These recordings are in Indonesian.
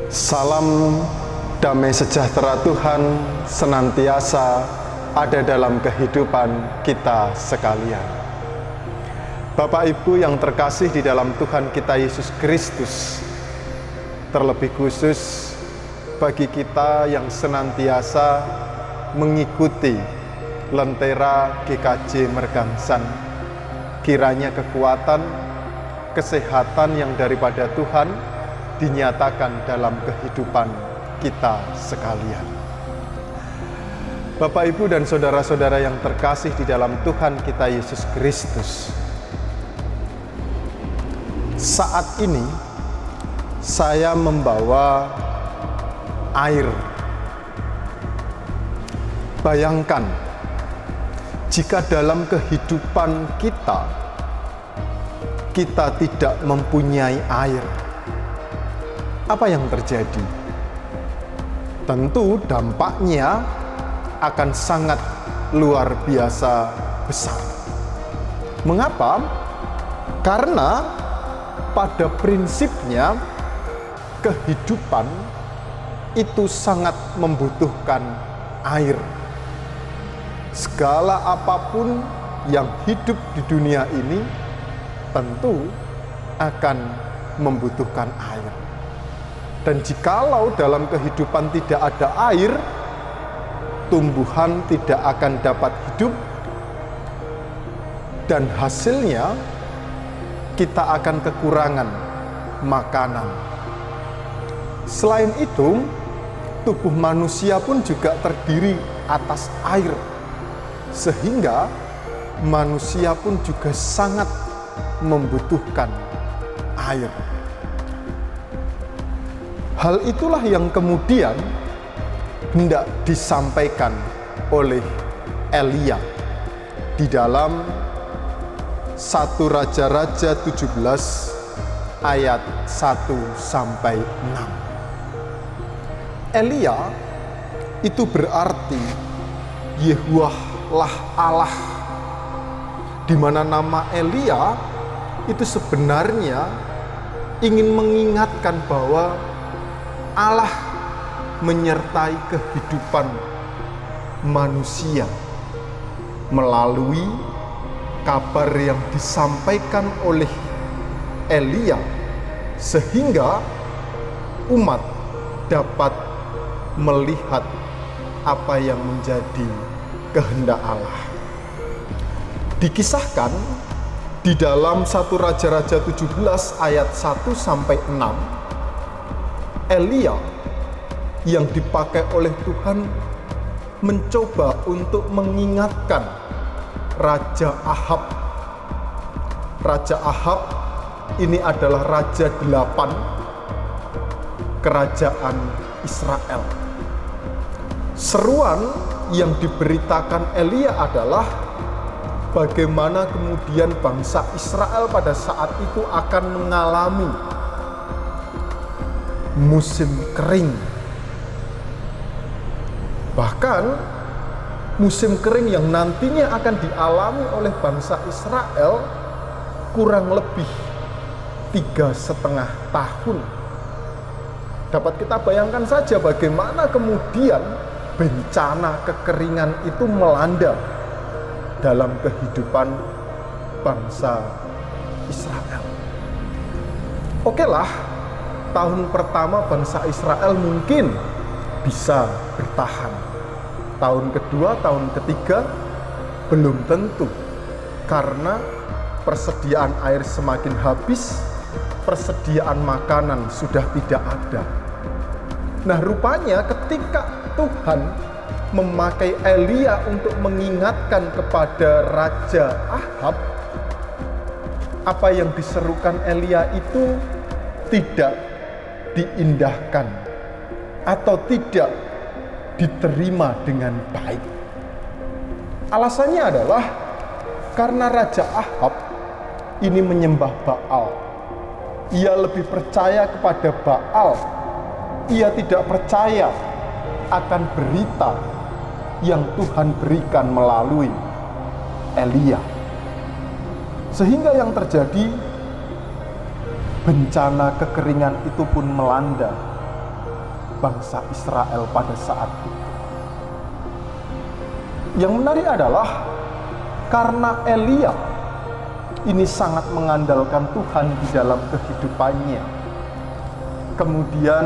Salam damai sejahtera Tuhan senantiasa ada dalam kehidupan kita sekalian. Bapak Ibu yang terkasih di dalam Tuhan kita Yesus Kristus, terlebih khusus bagi kita yang senantiasa mengikuti Lentera GKJ Mergangsan, kiranya kekuatan, kesehatan yang daripada Tuhan dinyatakan dalam kehidupan kita sekalian. Bapak, Ibu, dan saudara-saudara yang terkasih di dalam Tuhan kita Yesus Kristus, saat ini saya membawa air. Bayangkan jika dalam kehidupan kita tidak mempunyai air, apa yang terjadi? Tentu dampaknya akan sangat luar biasa besar. Mengapa? Karena pada prinsipnya kehidupan itu sangat membutuhkan air. Segala apapun yang hidup di dunia ini tentu akan membutuhkan air. Dan jikalau dalam kehidupan tidak ada air, tumbuhan tidak akan dapat hidup, dan hasilnya kita akan kekurangan makanan. Selain itu, tubuh manusia pun juga terdiri atas air, sehingga manusia pun juga sangat membutuhkan air. Hal itulah yang kemudian hendak disampaikan oleh Elia di dalam 1 Raja-Raja 17 ayat 1-6. Elia itu berarti Yehuwah Allah, di mana nama Elia itu sebenarnya ingin mengingatkan bahwa Allah menyertai kehidupan manusia melalui kabar yang disampaikan oleh Elia, sehingga umat dapat melihat apa yang menjadi kehendak Allah. Dikisahkan di dalam 1 Raja-Raja 17 ayat 1-6, Elia yang dipakai oleh Tuhan mencoba untuk mengingatkan Raja Ahab. Raja Ahab ini adalah Raja 8 kerajaan Israel. Seruan yang diberitakan Elia adalah bagaimana kemudian bangsa Israel pada saat itu akan mengalami musim kering. Bahkan musim kering yang nantinya akan dialami oleh bangsa Israel kurang lebih 3,5 tahun. Dapat kita bayangkan saja bagaimana kemudian bencana kekeringan itu melanda dalam kehidupan bangsa Israel. Oke lah, tahun pertama bangsa Israel mungkin bisa bertahan. Tahun kedua, tahun ketiga belum tentu, karena persediaan air semakin habis, persediaan makanan sudah tidak ada. Nah, rupanya ketika Tuhan memakai Elia untuk mengingatkan kepada Raja Ahab, apa yang diserukan Elia itu tidak diindahkan atau tidak diterima dengan baik. Alasannya adalah karena Raja Ahab ini menyembah Baal. Ia lebih percaya kepada Baal. Ia tidak percaya akan berita yang Tuhan berikan melalui Elia. Sehingga yang terjadi, bencana kekeringan itu pun melanda bangsa Israel pada saat itu. Yang menarik adalah karena Elia ini sangat mengandalkan Tuhan di dalam kehidupannya. Kemudian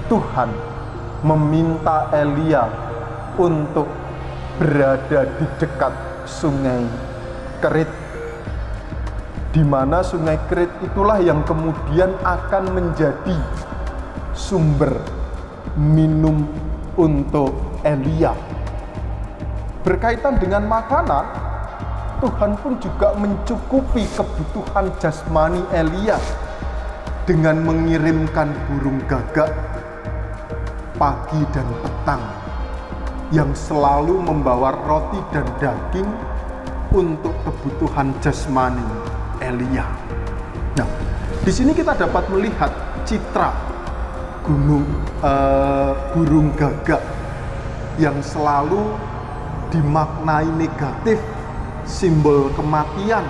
Tuhan meminta Elia untuk berada di dekat sungai Kerit, di mana sungai Kerit itulah yang kemudian akan menjadi sumber minum untuk Elia. Berkaitan dengan makanan, Tuhan pun juga mencukupi kebutuhan jasmani Elia dengan mengirimkan burung gagak pagi dan petang yang selalu membawa roti dan daging untuk kebutuhan jasmani Elia. Nah, di sini kita dapat melihat citra burung gagak yang selalu dimaknai negatif, simbol kematian.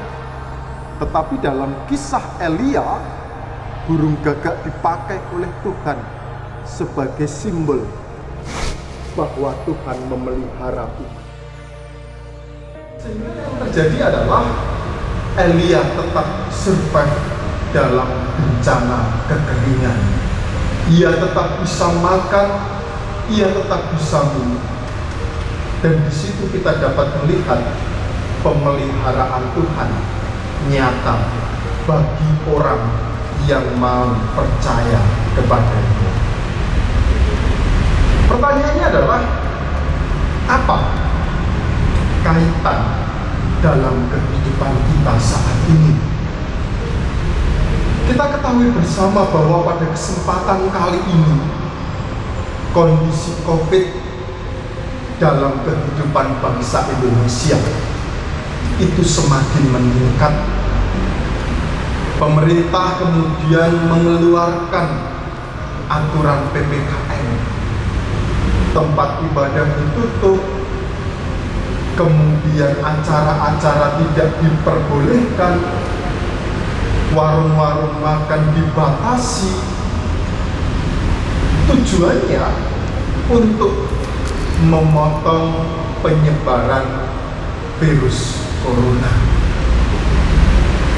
Tetapi dalam kisah Elia, burung gagak dipakai oleh Tuhan sebagai simbol bahwa Tuhan memelihara umat. Sehingga yang terjadi adalah Elia tetap survive dalam bencana kekeringan. Ia tetap bisa makan, ia tetap bisa minum. Dan di situ kita dapat melihat pemeliharaan Tuhan nyata bagi orang yang mau percaya kepadanya. Pertanyaannya adalah, apa kaitan dalam kehidupan kita saat ini? Kita ketahui bersama bahwa pada kesempatan kali ini kondisi COVID dalam kehidupan bangsa Indonesia itu semakin meningkat. Pemerintah kemudian mengeluarkan aturan PPKM, tempat ibadah ditutup, kemudian acara-acara tidak diperbolehkan, warung-warung makan dibatasi. Tujuannya untuk memotong penyebaran virus corona.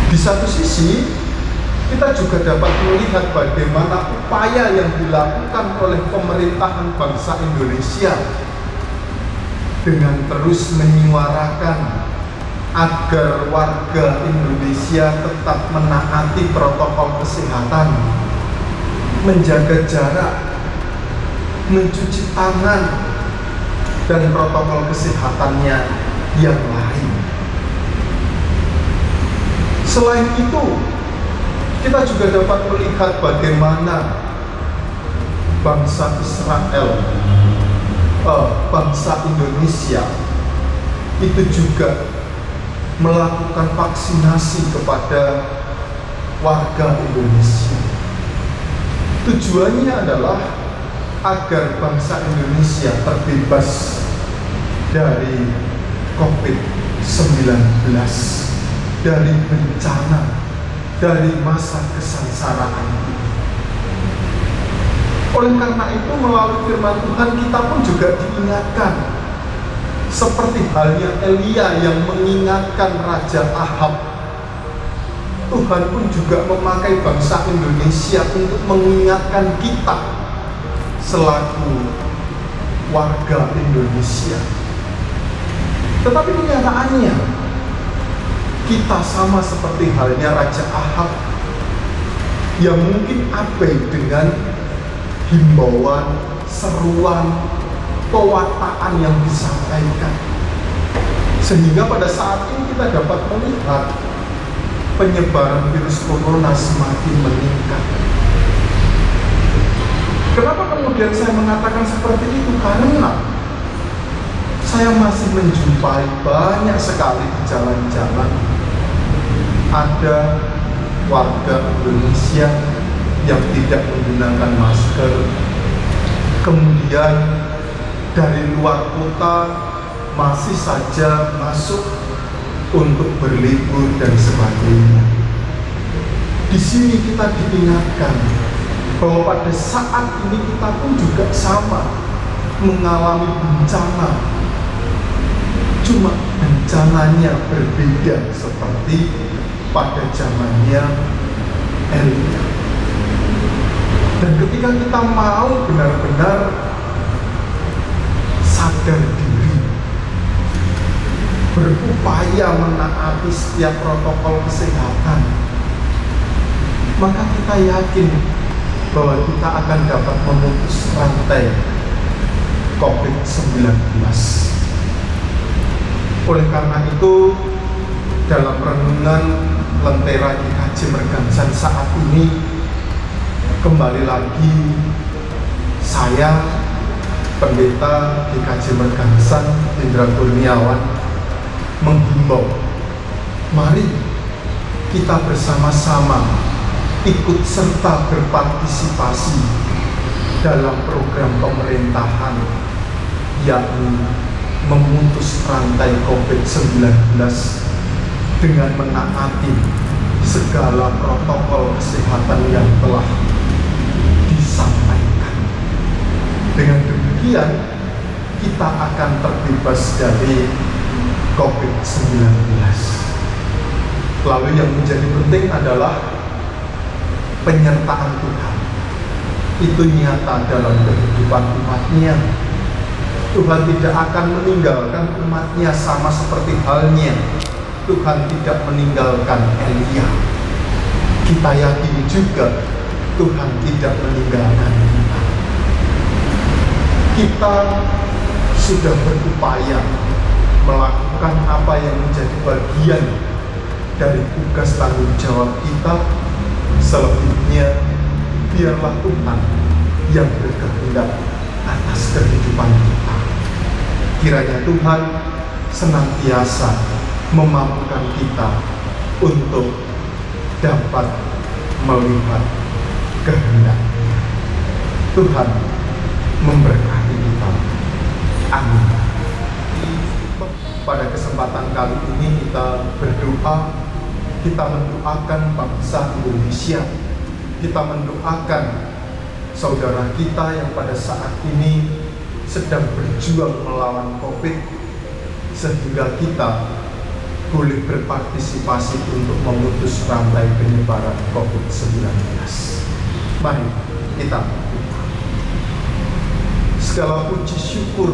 Di satu sisi, kita juga dapat melihat bagaimana upaya yang dilakukan oleh pemerintahan bangsa Indonesia dengan terus menyuarakan agar warga Indonesia tetap menaati protokol kesehatan, menjaga jarak, mencuci tangan, dan protokol kesehatannya yang lain. Selain itu, kita juga dapat melihat bagaimana bangsa Israel, bangsa Indonesia itu juga melakukan vaksinasi kepada warga Indonesia. Tujuannya adalah agar bangsa Indonesia terbebas dari COVID-19, dari bencana, dari masa kesengsaraan. Oleh karena itu, melalui firman Tuhan kita pun juga diingatkan, seperti halnya Elia yang mengingatkan Raja Ahab. Tuhan pun juga memakai bangsa Indonesia untuk mengingatkan kita selaku warga Indonesia. Tetapi kenyataannya, kita sama seperti halnya Raja Ahab yang mungkin abai dengan himbauan, seruan, pewartaan yang disampaikan. Sehingga pada saat ini kita dapat melihat penyebaran virus corona semakin meningkat. Kenapa kemudian saya mengatakan seperti itu? Karena saya masih menjumpai banyak sekali di jalan-jalan ada warga Indonesia yang tidak menggunakan masker, kemudian dari luar kota masih saja masuk untuk berlibur dan sebagainya. Di sini kita diingatkan bahwa pada saat ini kita pun juga sama mengalami bencana. Cuma bencananya berbeda seperti pada zamannya Elia. Dan ketika kita mau benar-benar sadar diri, berupaya menaati setiap protokol kesehatan, maka kita yakin bahwa kita akan dapat memutus rantai COVID-19. Oleh karena itu, dalam renungan Lentera GKJ Mergangsan saat ini, kembali lagi saya, Pendeta GKJ Mergangsan Indra Kurniawan, menghimbau, mari kita bersama-sama ikut serta berpartisipasi dalam program pemerintahan, yakni memutus rantai COVID-19 dengan menaati segala protokol kesehatan yang telah disampaikan. Dengan demikian, kita akan terbebas dari COVID-19. Lalu yang menjadi penting adalah penyertaan Tuhan. Itu nyata dalam kehidupan umatnya. Tuhan tidak akan meninggalkan umatnya, sama seperti halnya Tuhan tidak meninggalkan Elia. Kita yakini juga Tuhan tidak meninggalkan kita. Kita sudah berupaya melakukan apa yang menjadi bagian dari tugas tanggung jawab kita. Selebihnya biarlah Tuhan yang berkehendak atas kehidupan kita. Kiranya Tuhan senantiasa memampukan kita untuk dapat melihat kehendak-Nya. Tuhan memberkati kita. Amin. Pada kesempatan kali ini kita berdoa, kita mendoakan bangsa Indonesia, kita mendoakan saudara kita yang pada saat ini sedang berjuang melawan COVID, sehingga kita boleh berpartisipasi untuk memutus rantai penyebaran COVID-19. Mari kita berdoa. Segala puji syukur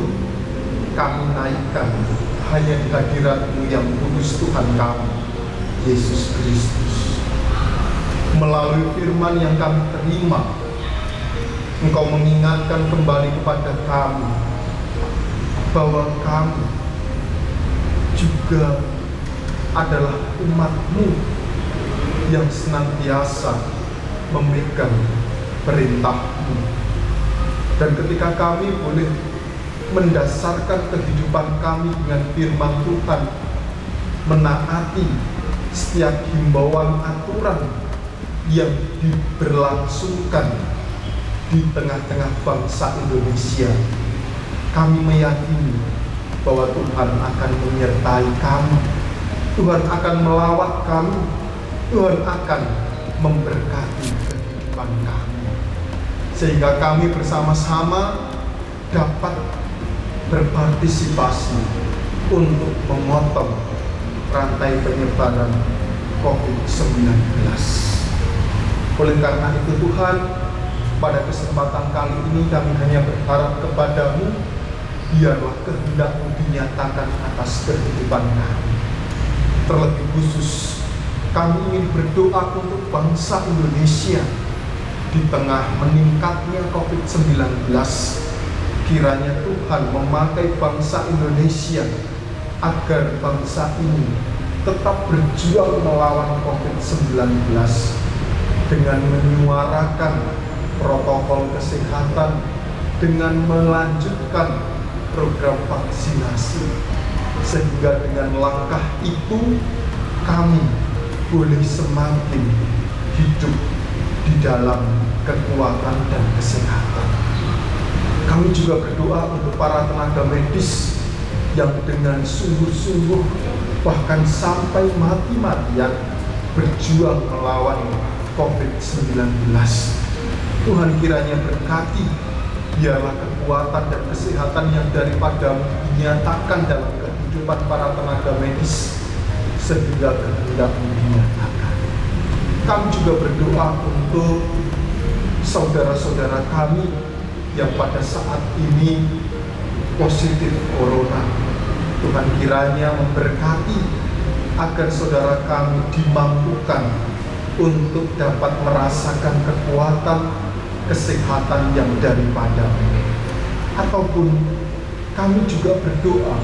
kami naikkan hanya di hadirat-Mu yang kudus, Tuhan kami, Yesus Kristus. Melalui firman yang kami terima, Engkau mengingatkan kembali kepada kami bahwa kami juga adalah umat-Mu yang senantiasa memegang perintah-Mu. Dan ketika kami boleh mendasarkan kehidupan kami dengan firman Tuhan, menaati setiap himbauan aturan yang diberlangsungkan di tengah-tengah bangsa Indonesia, kami meyakini bahwa Tuhan akan menyertai kami, Tuhan akan melawat kami, Tuhan akan memberkati kehidupan kami, sehingga kami bersama-sama dapat berpartisipasi untuk memotong rantai penyebaran COVID-19. Oleh karena itu Tuhan, pada kesempatan kali ini kami hanya berharap kepada-Mu, biarlah kehendak-Mu dinyatakan atas kehidupan kami. Terlebih khusus, kami ingin berdoa untuk bangsa Indonesia. Di tengah meningkatnya COVID-19, kiranya Tuhan memakai bangsa Indonesia agar bangsa ini tetap berjuang melawan COVID-19 dengan menyuarakan protokol kesehatan, dengan melanjutkan program vaksinasi, sehingga dengan langkah itu kami boleh semakin hidup di dalam kekuatan dan kesehatan. Kami juga berdoa untuk para tenaga medis yang dengan sungguh-sungguh bahkan sampai mati-matian berjuang melawan COVID-19. Tuhan kiranya berkati, biarlah kekuatan dan kesehatan yang daripadamu dinyatakan dalam kehidupan para tenaga medis sehingga kehendak-Mu dinyatakan. Kami juga berdoa untuk saudara-saudara kami yang pada saat ini positif corona. Tuhan kiranya memberkati agar saudara kami dimampukan untuk dapat merasakan kekuatan kesehatan yang daripada-Mu. Ataupun kami juga berdoa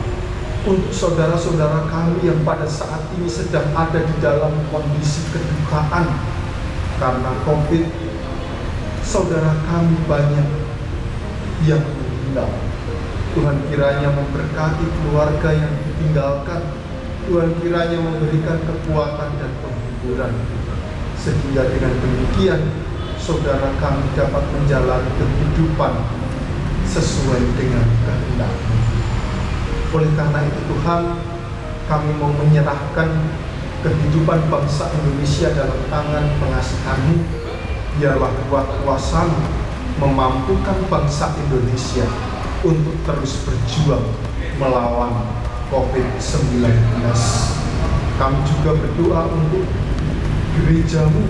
untuk saudara-saudara kami yang pada saat ini sedang ada di dalam kondisi kedukaan karena COVID. Saudara kami banyak yang meninggal. Tuhan kiranya memberkati keluarga yang ditinggalkan. Tuhan kiranya memberikan kekuatan dan penghiburan, sehingga dengan demikian saudara kami dapat menjalani kehidupan sesuai dengan kehendak-Mu. Oleh karena itu Tuhan, kami mau menyerahkan kehidupan bangsa Indonesia dalam tangan pengasihan-Mu. Biarlah kuasa-Mu memampukan bangsa Indonesia untuk terus berjuang melawan COVID-19. Kami juga berdoa untuk gereja-Mu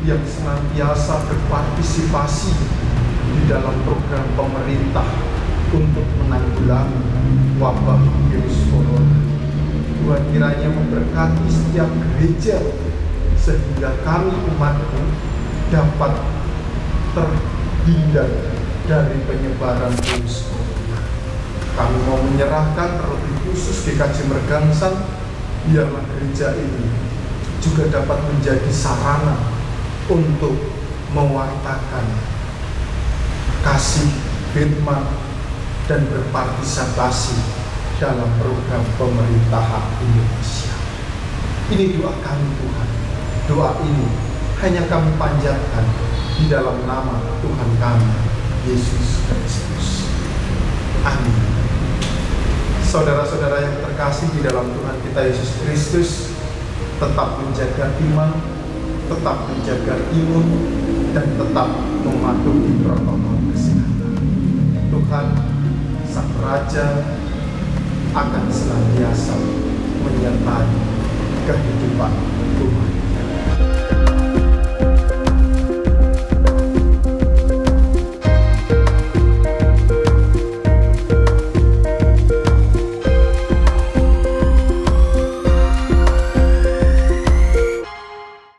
yang senantiasa berpartisipasi di dalam program pemerintah untuk menanggulangi wabah virus corona. Tuhan kiranya memberkati setiap gereja sehingga kami umat-Mu dapat terhindar dari penyebaran virus corona. Kami mau menyerahkan terlebih khusus GKJ Mergangsan, biarlah gereja ini juga dapat menjadi sarana untuk mewartakan kasih firman dan berpartisipasi dalam program pemerintahan Indonesia. Ini doa kami Tuhan. Doa ini hanya kami panjatkan di dalam nama Tuhan kami, Yesus Kristus. Amin. Saudara-saudara yang terkasih di dalam Tuhan kita Yesus Kristus, tetap menjaga iman, tetap menjaga imun, dan tetap mematuhi protokol kesehatan. Tuhan, Sang Raja, akan senantiasa menyertai kehidupan umat.